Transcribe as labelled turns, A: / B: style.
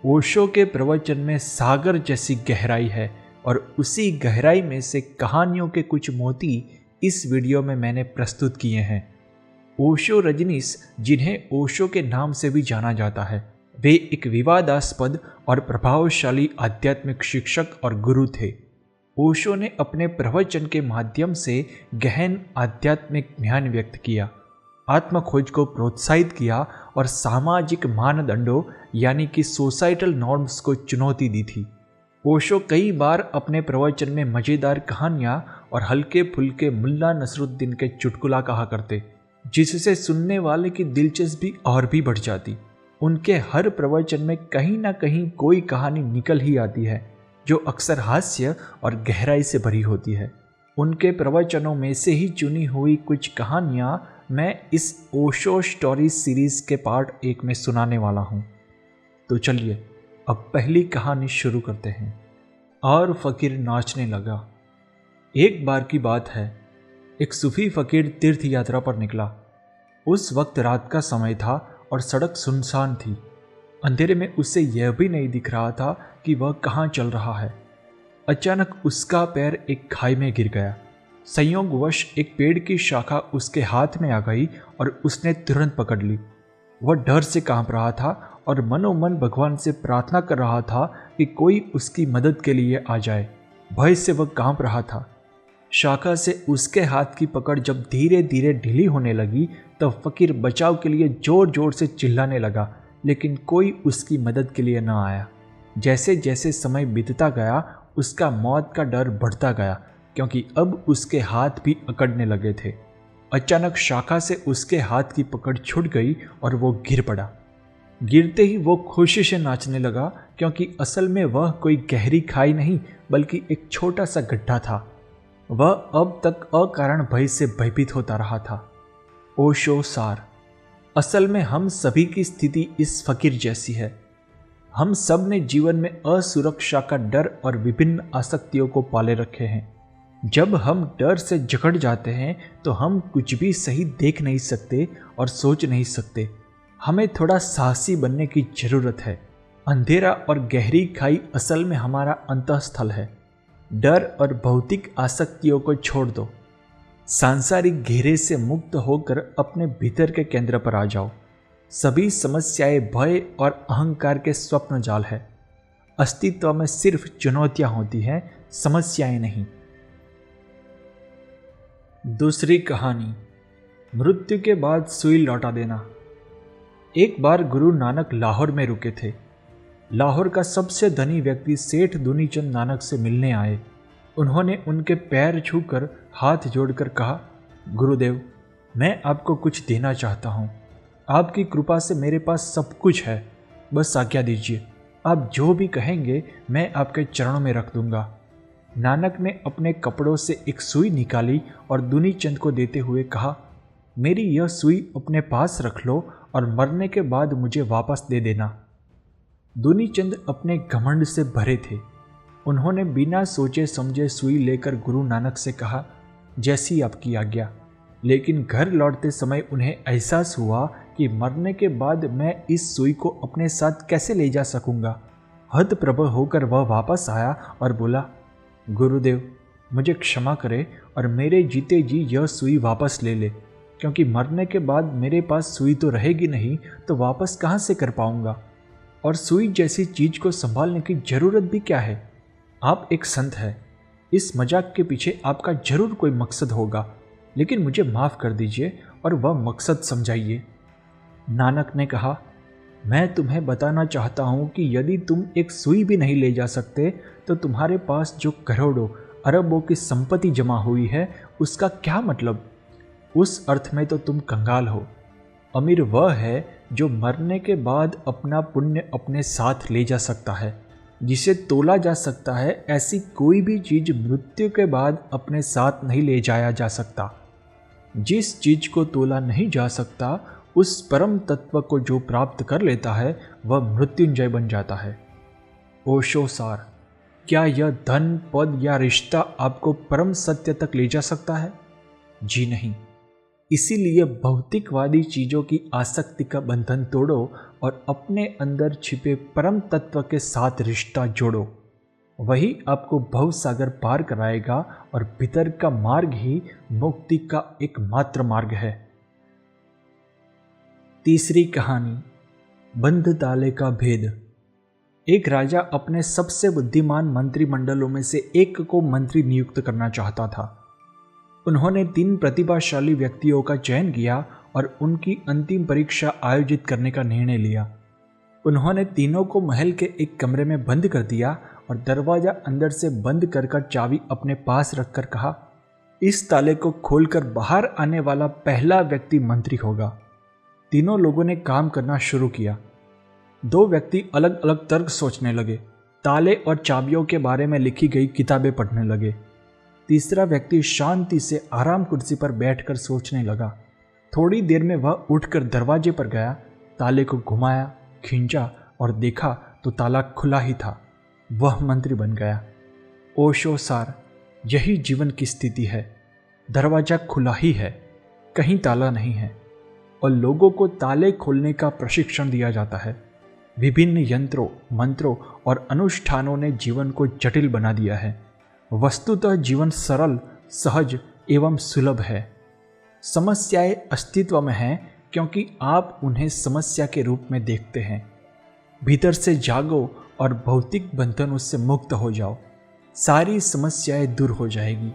A: ओशो के प्रवचन में सागर जैसी गहराई है और उसी गहराई में से कहानियों के कुछ मोती इस वीडियो में मैंने प्रस्तुत किए हैं। ओशो रजनीश, जिन्हें ओशो के नाम से भी जाना जाता है, वे एक विवादास्पद और प्रभावशाली आध्यात्मिक शिक्षक और गुरु थे। ओशो ने अपने प्रवचन के माध्यम से गहन आध्यात्मिक ज्ञान व्यक्त किया, आत्मखोज को प्रोत्साहित किया और सामाजिक मानदंडों यानी कि सोसाइटल नॉर्म्स को चुनौती दी थी। ओशो कई बार अपने प्रवचन में मज़ेदार कहानियाँ और हल्के फुल्के मुल्ला नसरुद्दीन के चुटकुला कहा करते, जिससे सुनने वाले की दिलचस्पी और भी बढ़ जाती। उनके हर प्रवचन में कहीं ना कहीं कोई कहानी निकल ही आती है जो अक्सर हास्य और गहराई से भरी होती है। उनके प्रवचनों में से ही चुनी हुई कुछ कहानियाँ मैं इस ओशो स्टोरीज सीरीज के पार्ट 1 में सुनाने वाला हूँ। तो चलिए अब पहली कहानी शुरू करते हैं। और फकीर नाचने लगा। एक बार की बात है, एक सूफी फकीर तीर्थ यात्रा पर निकला। उस वक्त रात का समय था और सड़क सुनसान थी। अंधेरे में उसे यह भी नहीं दिख रहा था कि वह कहाँ चल रहा है। अचानक उसका पैर एक खाई में गिर गया। संयोगवश एक पेड़ की शाखा उसके हाथ में आ गई और उसने तुरंत पकड़ ली। वह डर से कांप रहा था और मनोमन भगवान से प्रार्थना कर रहा था कि कोई उसकी मदद के लिए आ जाए। भय से वह कांप रहा था। शाखा से उसके हाथ की पकड़ जब धीरे धीरे ढीली होने लगी तब फकीर बचाव के लिए जोर जोर से चिल्लाने लगा, लेकिन कोई उसकी मदद के लिए न आया। जैसे जैसे समय बीतता गया उसका मौत का डर बढ़ता गया, क्योंकि अब उसके हाथ भी अकड़ने लगे थे। अचानक शाखा से उसके हाथ की पकड़ छूट गई और वो गिर पड़ा। गिरते ही वो खुशी से नाचने लगा, क्योंकि असल में वह कोई गहरी खाई नहीं बल्कि एक छोटा सा गड्ढा था। वह अब तक अकारण भय से भयभीत होता रहा था। ओशो सार। असल में हम सभी की स्थिति इस फकीर जैसी है। हम सब ने जीवन में असुरक्षा का डर और विभिन्न आसक्तियों को पाले रखे हैं। जब हम डर से जकड़ जाते हैं तो हम कुछ भी सही देख नहीं सकते और सोच नहीं सकते। हमें थोड़ा साहसी बनने की जरूरत है। अंधेरा और गहरी खाई असल में हमारा अंतःस्थल है। डर और भौतिक आसक्तियों को छोड़ दो। सांसारिक घेरे से मुक्त होकर अपने भीतर के केंद्र पर आ जाओ। सभी समस्याएं भय और अहंकार के स्वप्न जाल है। अस्तित्व में सिर्फ चुनौतियां होती हैं, समस्याएं नहीं। दूसरी कहानी, मृत्यु के बाद सुई लौटा देना। एक बार गुरु नानक लाहौर में रुके थे। लाहौर का सबसे धनी व्यक्ति सेठ दुनीचंद नानक से मिलने आए। उन्होंने उनके पैर छूकर हाथ जोड़कर कहा, गुरुदेव, मैं आपको कुछ देना चाहता हूँ। आपकी कृपा से मेरे पास सब कुछ है, बस आज्ञा दीजिए। आप जो भी कहेंगे मैं आपके चरणों में रख दूंगा। नानक ने अपने कपड़ों से एक सुई निकाली और दुनीचंद को देते हुए कहा, मेरी यह सुई अपने पास रख लो और मरने के बाद मुझे वापस दे देना। दुनीचंद अपने घमंड से भरे थे। उन्होंने बिना सोचे समझे सुई लेकर गुरु नानक से कहा, जैसी आपकी आज्ञा। लेकिन घर लौटते समय उन्हें एहसास हुआ कि मरने के बाद मैं इस सुई को अपने साथ कैसे ले जा सकूंगा। हतप्रभ होकर वह वापस आया और बोला, गुरुदेव, मुझे क्षमा करें और मेरे जीते जी यह सुई वापस ले ले, क्योंकि मरने के बाद मेरे पास सुई तो रहेगी नहीं तो वापस कहाँ से कर पाऊंगा। और सुई जैसी चीज को संभालने की जरूरत भी क्या है। आप एक संत हैं, इस मजाक के पीछे आपका जरूर कोई मकसद होगा, लेकिन मुझे माफ़ कर दीजिए और वह मकसद समझाइए। नानक ने कहा, मैं तुम्हें बताना चाहता हूँ कि यदि तुम एक सुई भी नहीं ले जा सकते तो तुम्हारे पास जो करोड़ों अरबों की संपत्ति जमा हुई है उसका क्या मतलब। उस अर्थ में तो तुम कंगाल हो। अमीर वह है जो मरने के बाद अपना पुण्य अपने साथ ले जा सकता है, जिसे तोला जा सकता है। ऐसी कोई भी चीज मृत्यु के बाद अपने साथ नहीं ले जाया जा सकता। जिस चीज को तोला नहीं जा सकता उस परम तत्व को जो प्राप्त कर लेता है वह मृत्युंजय बन जाता है। ओशो सार। क्या यह धन, पद या रिश्ता आपको परम सत्य तक ले जा सकता है? जी नहीं। इसीलिए भौतिकवादी चीज़ों की आसक्ति का बंधन तोड़ो और अपने अंदर छिपे परम तत्व के साथ रिश्ता जोड़ो। वही आपको भव सागर पार कराएगा और भीतर का मार्ग ही मुक्ति का एकमात्र मार्ग है। तीसरी कहानी, बंद ताले का भेद। एक राजा अपने सबसे बुद्धिमान मंत्रिमंडलों में से एक को मंत्री नियुक्त करना चाहता था। उन्होंने 3 प्रतिभाशाली व्यक्तियों का चयन किया और उनकी अंतिम परीक्षा आयोजित करने का निर्णय लिया। उन्होंने तीनों को महल के एक कमरे में बंद कर दिया और दरवाजा अंदर से बंद कर चाबी अपने पास रखकर कहा, इस ताले को खोलकर बाहर आने वाला पहला व्यक्ति मंत्री होगा। तीनों लोगों ने काम करना शुरू किया। 2 व्यक्ति अलग अलग तर्क सोचने लगे, ताले और चाबियों के बारे में लिखी गई किताबें पढ़ने लगे। तीसरा व्यक्ति शांति से आराम कुर्सी पर बैठकर सोचने लगा। थोड़ी देर में वह उठकर दरवाजे पर गया, ताले को घुमाया, खींचा और देखा तो ताला खुला ही था। वह मंत्री बन गया। ओशो सार, यही जीवन की स्थिति है। दरवाजा खुला ही है, कहीं ताला नहीं है और लोगों को ताले खोलने का प्रशिक्षण दिया जाता है। विभिन्न यंत्रों, मंत्रों और अनुष्ठानों ने जीवन को जटिल बना दिया है। वस्तुतः जीवन सरल, सहज एवं सुलभ है। समस्याएं अस्तित्व में हैं क्योंकि आप उन्हें समस्या के रूप में देखते हैं। भीतर से जागो और भौतिक बंधनों से मुक्त हो जाओ, सारी समस्याएं दूर हो जाएगी।